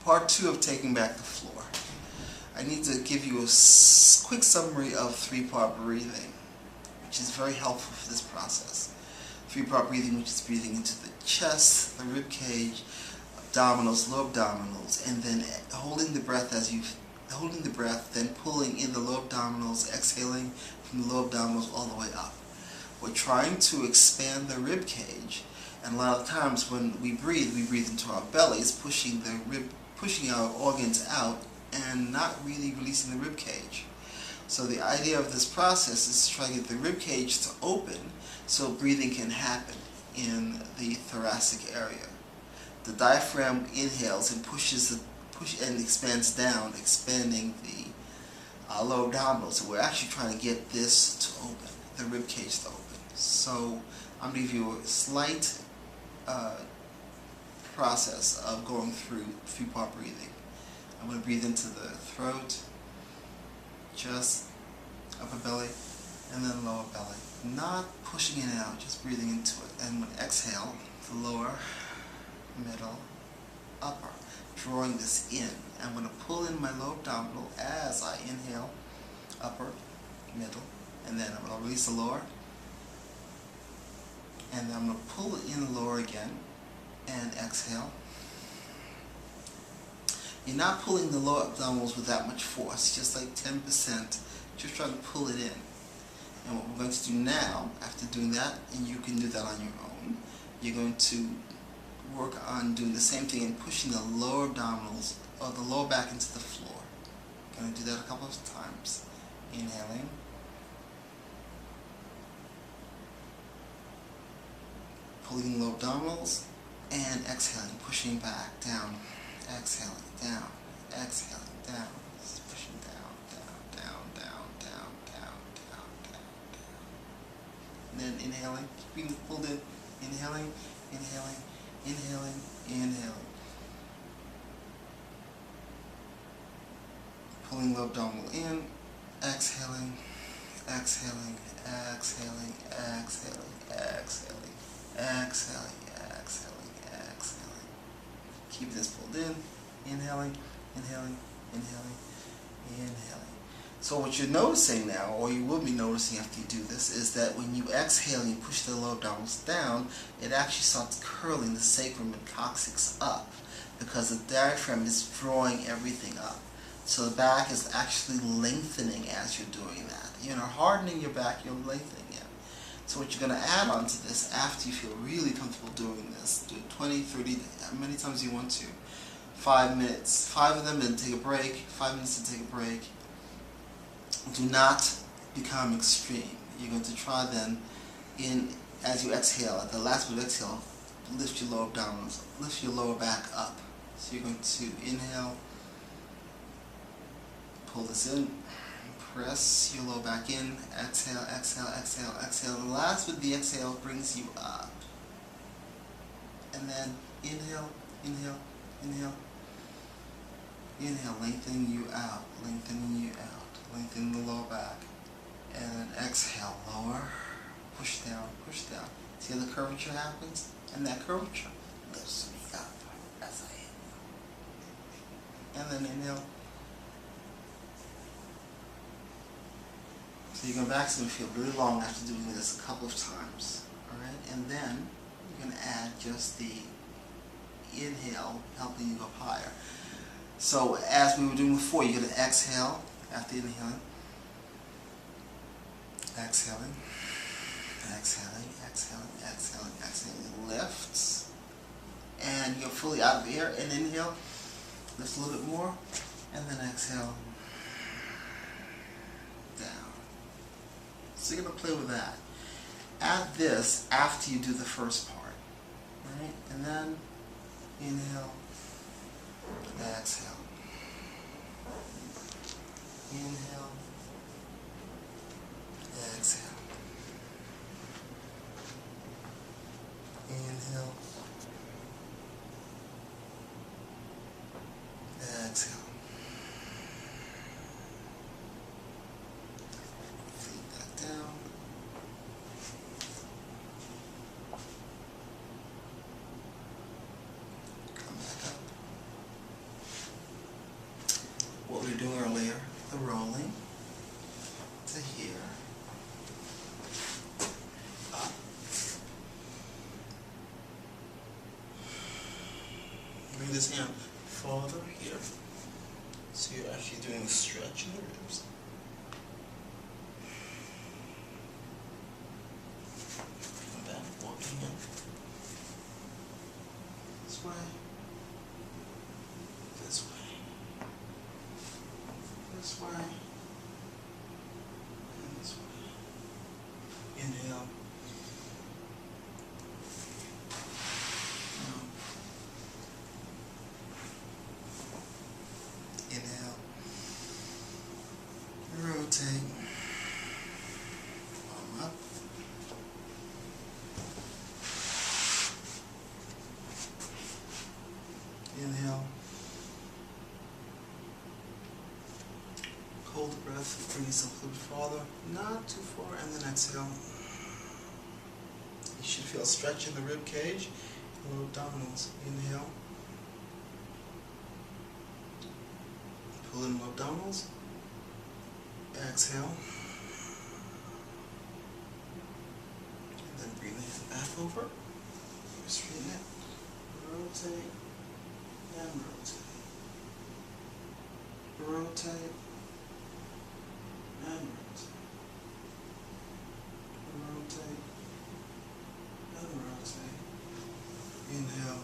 Part 2 of Taking Back the Floor. I need to give you a quick summary of 3-part breathing, which is very helpful for this process. 3-part breathing, which is breathing into the chest, the rib cage, abdominals, low abdominals, and then holding the breath then pulling in the low abdominals, exhaling from the low abdominals all the way up. We're trying to expand the rib cage, and a lot of times when we breathe into our bellies, pushing our organs out and not really releasing the rib cage. So the idea of this process is to try to get the rib cage to open so breathing can happen in the thoracic area. The diaphragm inhales and pushes and expands down, expanding the lower abdominals. So we're actually trying to get this to open, the rib cage to open. So I'm going to give you a slight process of going through 3-part breathing. I'm going to breathe into the throat, chest, upper belly, and then lower belly. Not pushing it out, just breathing into it. And when exhale, the lower, middle, upper, drawing this in. I'm going to pull in my lower abdominal as I inhale, upper, middle, and then I'm going to release the lower. And then I'm going to pull it in the lower again and exhale. You're not pulling the lower abdominals with that much force, just like 10%, just trying to pull it in. And what we're going to do now, after doing that, and you can do that on your own, you're going to work on doing the same thing and pushing the lower abdominals, or the lower back into the floor. I'm going to do that a couple of times. Inhaling. Pulling the lower abdominals, and exhaling, pushing back, down, exhaling, down, exhaling, down, pushing down, down, down, down, down, down, down, down, down. And then inhaling, keeping pulled in, inhaling, inhaling, inhaling, inhaling. Pulling the abdominal in, exhaling, exhaling, exhaling, exhaling, exhaling, exhaling, exhaling, exhaling. Keep this pulled in, inhaling, inhaling, inhaling, inhaling. So what you're noticing now, or you will be noticing after you do this, is that when you exhale and you push the lower abdominals down, it actually starts curling the sacrum and coccyx up, because the diaphragm is drawing everything up. So the back is actually lengthening as you're doing that. You're not hardening your back, you're lengthening it. So what you're going to add on to this after you feel really comfortable doing this, do it 20, 30, how many times you want to. 5 minutes. 5 of them, then take a break. 5 minutes to take a break. Do not become extreme. You're going to try then, as you exhale, at the last bit of exhale, lift your lower abdominals, lift your lower back up. So you're going to inhale, pull this in, press your lower back in, exhale, exhale, exhale, exhale. The last with the exhale brings you up. And then inhale, inhale, inhale, inhale, lengthening you out, lengthening you out, lengthening the lower back. And then exhale, lower, push down, push down. See how the curvature happens? And that curvature lifts me up as I inhale. And then inhale. So you're going to actually feel really long after doing this a couple of times. Alright? And then you're going to add just the inhale, helping you go higher. So as we were doing before, you're going to exhale after inhaling. Exhaling. Exhaling, exhaling, exhaling, exhaling. Lift. And you're fully out of air. And inhale. Lift a little bit more. And then exhale. Down. So you're going to play with that. Add this after you do the first part. Right? And then inhale. Exhale. Inhale. Exhale. Inhale. Exhale. Feet back down. Come back up. bring yourself a little bit farther, not too far, and then exhale. You should feel a stretch in the rib cage and lower abdominals. Inhale. Pull in low abdominals. Exhale. And then bring the hand back over. Straighten it. Rotate. And rotate. Rotate. And rotate. Rotate. And rotate. Inhale.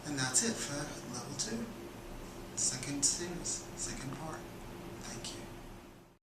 And that's it for level 2. Second series, second